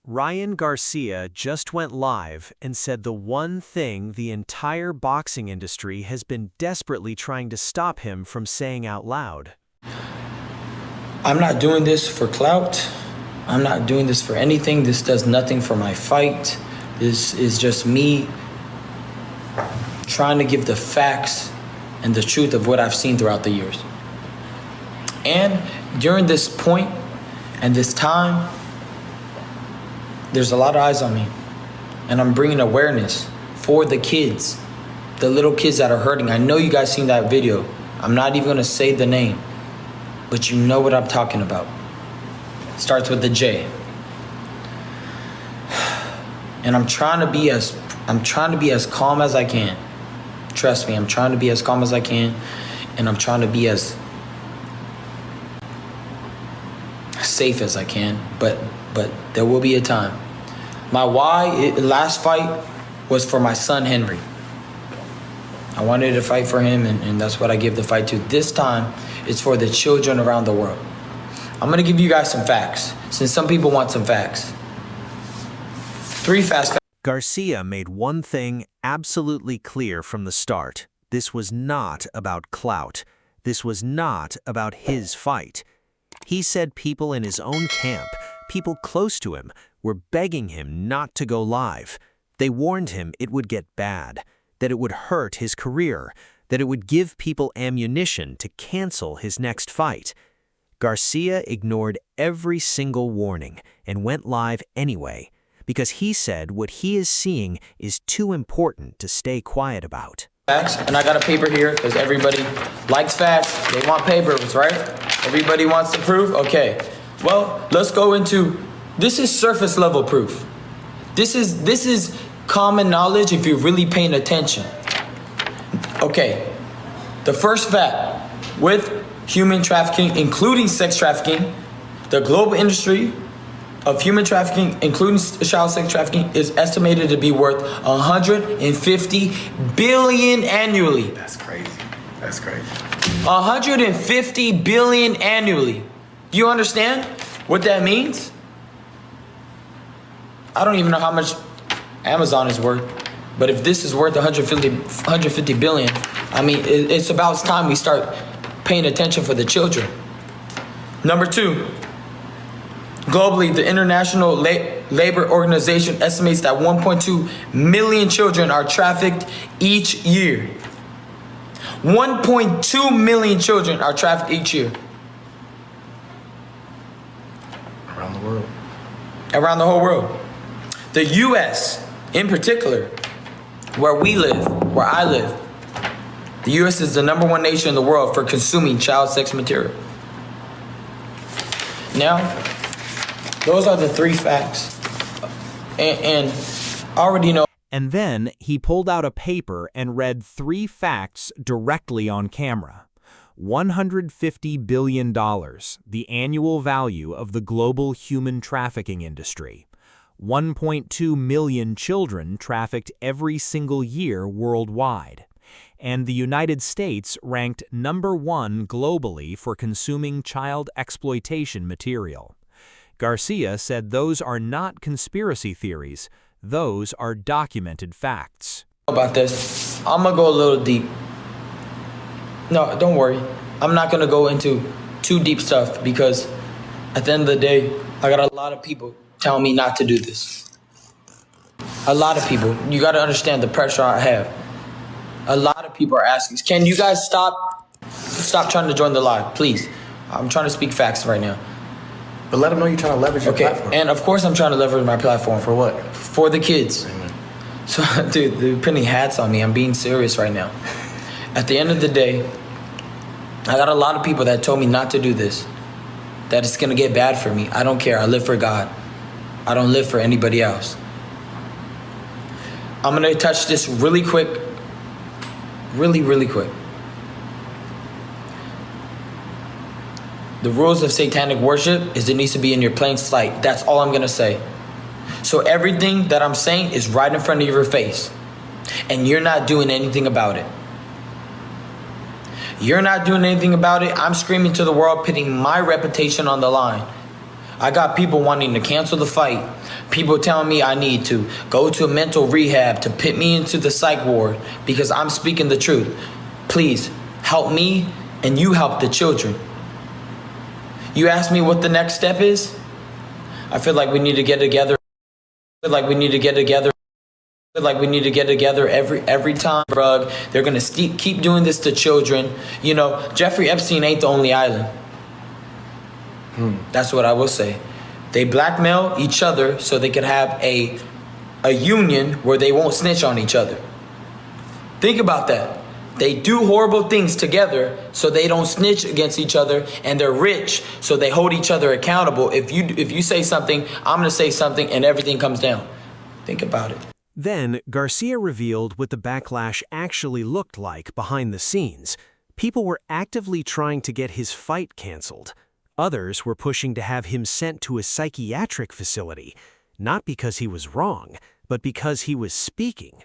Ryan Garcia just went live and said the one thing the entire boxing industry has been desperately trying to stop him from saying out loud. I'm not doing this for clout. I'm not doing this for anything. This does nothing for my fight. This is just me trying to give the facts and the truth of what I've seen throughout the years. And during this point and this time, there's a lot of eyes on me, and I'm bringing awareness for the kids, the little kids that are hurting. I know you guys seen that video. I'm not even gonna say the name, but you know what I'm talking about. It starts with the J. And I'm trying to be as calm as I can. Trust me, I'm trying to be as calm as I can, and I'm trying to be as safe as I can, but there will be a time. My last fight was for my son Henry. I wanted to fight for him, and that's what I give the fight to. This time, it's for the children around the world. I'm gonna give you guys some facts, since some people want some facts. 3 fast facts. Garcia made one thing absolutely clear from the start. This was not about clout. This was not about his fight. He said people in his own camp, people close to him, were begging him not to go live. They warned him it would get bad, that it would hurt his career, that it would give people ammunition to cancel his next fight. Garcia ignored every single warning and went live anyway, because he said what he is seeing is too important to stay quiet about. Facts, and I got a paper here because everybody likes facts. They want papers, right? Everybody wants the proof? Okay. Well, let's go into, this is surface level proof. This is common knowledge if you're really paying attention. Okay. The first fact, with human trafficking, including sex trafficking, the global industry of human trafficking, including child sex trafficking, is estimated to be worth $150 billion annually. That's crazy. That's crazy. $150 billion annually. Do you understand what that means? I don't even know how much Amazon is worth, but if this is worth 150 billion, I mean, it's about time we start paying attention for the children. Number 2. Globally, the International Labor Organization estimates that 1.2 million children are trafficked each year. 1.2 million children are trafficked each year. Around the world. Around the whole world. The U.S. in particular, where we live, where I live, the U.S. is the number 1 nation in the world for consuming child sex material. Now, those are the 3 facts. And I already know. And then he pulled out a paper and read 3 facts directly on camera. $150 billion, the annual value of the global human trafficking industry. 1.2 million children trafficked every single year worldwide. And the United States ranked number 1 globally for consuming child exploitation material. Garcia said those are not conspiracy theories, those are documented facts. About this, I'm gonna go a little deep. No, don't worry. I'm not gonna go into too deep stuff because at the end of the day, I got a lot of people telling me not to do this. A lot of people. You gotta understand the pressure I have. A lot of people are asking, can you guys stop trying to join the live, please? I'm trying to speak facts right now. But let them know you're trying to leverage your platform. And of course I'm trying to leverage my platform. For what? For the kids. Amen. So, dude, they're pinning hats on me. I'm being serious right now. At the end of the day, I got a lot of people that told me not to do this, that it's gonna get bad for me. I don't care. I live for God. I don't live for anybody else. I'm gonna touch this really quick. Really quick. The rules of satanic worship is it needs to be in your plain sight. That's all I'm gonna say. So everything that I'm saying is right in front of your face, and you're not doing anything about it. You're not doing anything about it. I'm screaming to the world, putting my reputation on the line. I got people wanting to cancel the fight. People telling me I need to go to a mental rehab to put me into the psych ward because I'm speaking the truth. Please help me and you help the children. You ask me what the next step is? I feel like we need to get together. I feel like we need to get together. I feel like we need to get together every time. Drug. They're gonna keep doing this to children. You know, Jeffrey Epstein ain't the only island. That's what I will say. They blackmail each other so they can have a union where they won't snitch on each other. Think about that. They do horrible things together so they don't snitch against each other, and they're rich so they hold each other accountable. If you say something, I'm gonna say something, and everything comes down. Think about it. Then, Garcia revealed what the backlash actually looked like behind the scenes. People were actively trying to get his fight canceled. Others were pushing to have him sent to a psychiatric facility, not because he was wrong, but because he was speaking.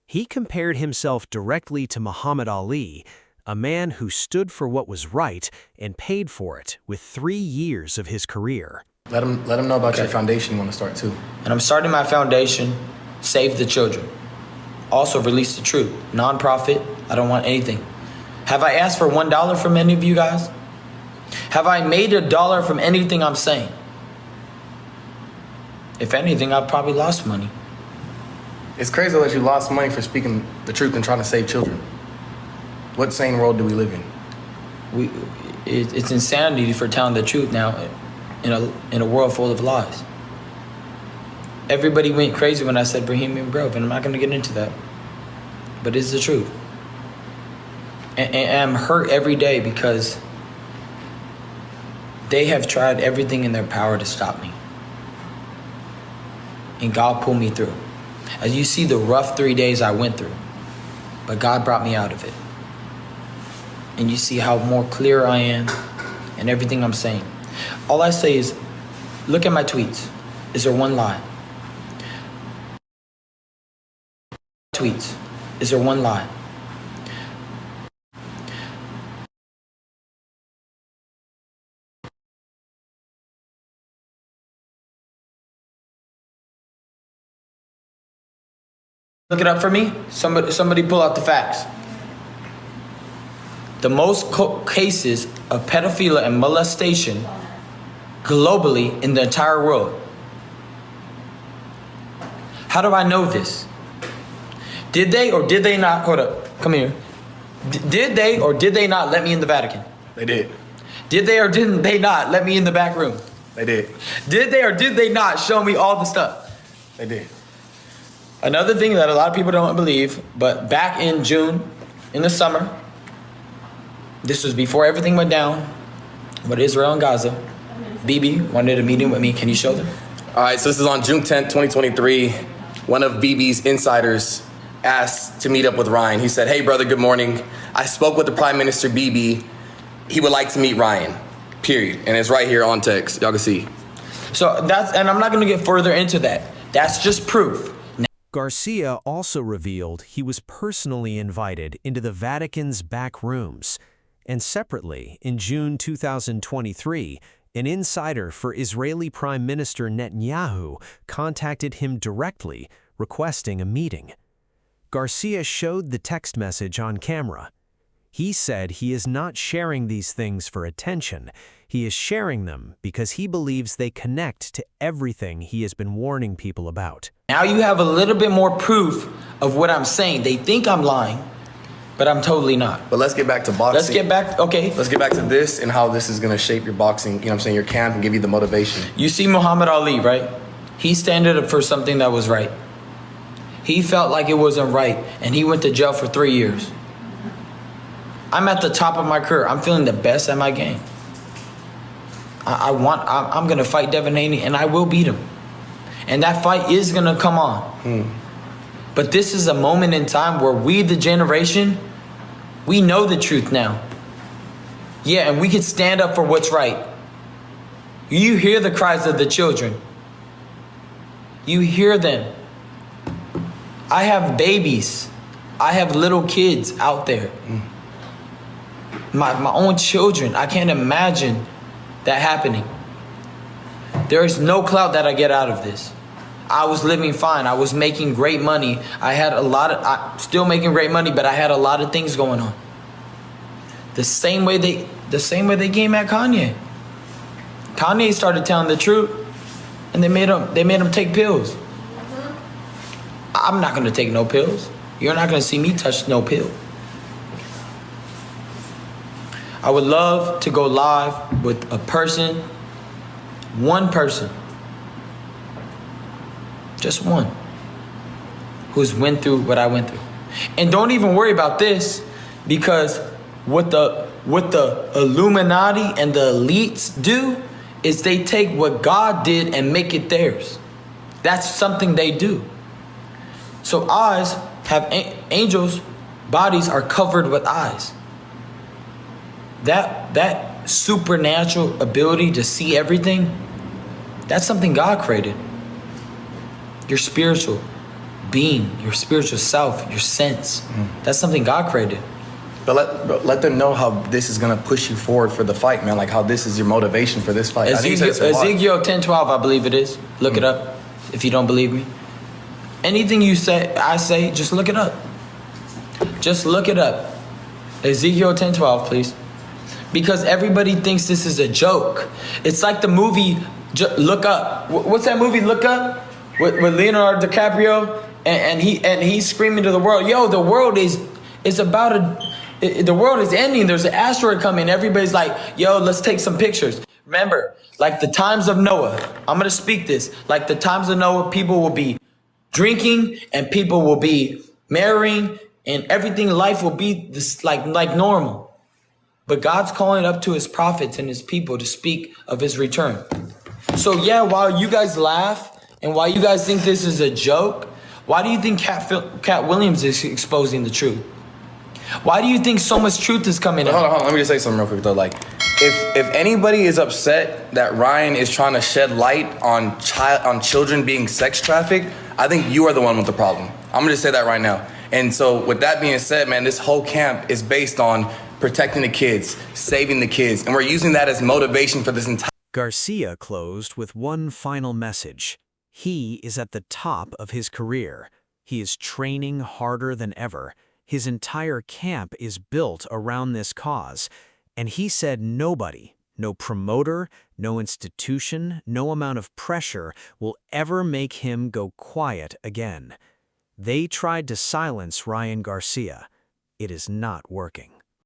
He compared himself directly to Muhammad Ali, a man who stood for what was right and paid for it with 3 years of his career. Let him know about your foundation you want to start too. And I'm starting my foundation, Save the Children. Also release the truth. Non-profit, I don't want anything. Have I asked for $1 from any of you guys? Have I made $1 from anything I'm saying? If anything, I've probably lost money. It's crazy that you lost money for speaking the truth and trying to save children. What sane world do we live in? It's insanity for telling the truth now in a world full of lies. Everybody went crazy when I said Bohemian Grove, and I'm not going to get into that. But it's the truth. And I'm hurt every day because they have tried everything in their power to stop me. And God pulled me through. As you see the rough 3 days I went through, but God brought me out of it. And you see how more clear I am and everything I'm saying. All I say is, look at my tweets. Is there one lie? Tweets. Is there one lie? Look it up for me. Somebody pull out the facts. The most cases of pedophilia and molestation globally in the entire world. How do I know this? Did they or did they not, hold up, come here. Did they or did they not let me in the Vatican? They did. Did they or didn't they not let me in the back room? They did. Did they or did they not show me all the stuff? They did. Another thing that a lot of people don't believe, but back in June, in the summer, this was before everything went down with Israel and Gaza, Bibi wanted a meeting with me. Can you show them? All right, so this is on June 10th, 2023. One of Bibi's insiders asked to meet up with Ryan. He said, "Hey brother, good morning. I spoke with the Prime Minister Bibi. He would like to meet Ryan, period." And it's right here on text, y'all can see. So that's, and I'm not gonna get further into that. That's just proof. Garcia also revealed he was personally invited into the Vatican's back rooms. And separately, in June 2023, an insider for Israeli Prime Minister Netanyahu contacted him directly, requesting a meeting. Garcia showed the text message on camera. He said he is not sharing these things for attention. He is sharing them because he believes they connect to everything he has been warning people about. Now you have a little bit more proof of what I'm saying. They think I'm lying, but I'm totally not. But let's get back to boxing. Let's get back, okay. Let's get back to this and how this is going to shape your boxing, you know what I'm saying, your camp and give you the motivation. You see Muhammad Ali, right? He standed up for something that was right. He felt like it wasn't right, and he went to jail for 3 years. I'm at the top of my career. I'm feeling the best at my game. I'm going to fight Devin Haney, and I will beat him. And that fight is going to come on. But this is a moment in time where we, the generation, we know the truth now. Yeah, and we can stand up for what's right. You hear the cries of the children. You hear them. I have babies. I have little kids out there. My own children. I can't imagine that happening. There is no clout that I get out of this. I was living fine. I was making great money. I'm still making great money, but I had a lot of things going on. The same way they came at Kanye. Kanye started telling the truth, and they made him take pills. I'm not gonna take no pills. You're not gonna see me touch no pill. I would love to go live with a person, one person, just one, who's went through what I went through. And don't even worry about this, because what the Illuminati and the elites do is they take what God did and make it theirs. That's something they do. So eyes have angels' bodies are covered with eyes. That supernatural ability to see everything, that's something God created. Your spiritual being, your spiritual self, your sense, that's something God created. But let them know how this is gonna push you forward for the fight, man. Like how this is your motivation for this fight. Ezekiel 10:12, I believe it is. Look it up if you don't believe me. Anything I say, just look it up. Just look it up. Ezekiel 10:12, please. Because everybody thinks this is a joke. It's like the movie Look Up. What's that movie, Look Up? With Leonardo DiCaprio, and he's screaming to the world, yo, the world is the world is ending. There's an asteroid coming. Everybody's like, yo, let's take some pictures. Remember, like the times of Noah, I'm gonna speak this. Like the times of Noah, people will be drinking and people will be marrying and everything, life will be this like normal. But God's calling up to his prophets and his people to speak of his return. So yeah, while you guys laugh and while you guys think this is a joke, why do you think Cat Williams is exposing the truth? Why do you think so much truth is coming out? Hold on. Let me just say something real quick though. Like, if anybody is upset that Ryan is trying to shed light on children being sex trafficked, I think you are the one with the problem. I'm gonna just say that right now. And so with that being said, man, this whole camp is based on protecting the kids, saving the kids, and we're using that as motivation for this entire... Garcia closed with one final message. He is at the top of his career. He is training harder than ever. His entire camp is built around this cause. And he said nobody, no promoter, no institution, no amount of pressure will ever make him go quiet again. They tried to silence Ryan Garcia. It is not working.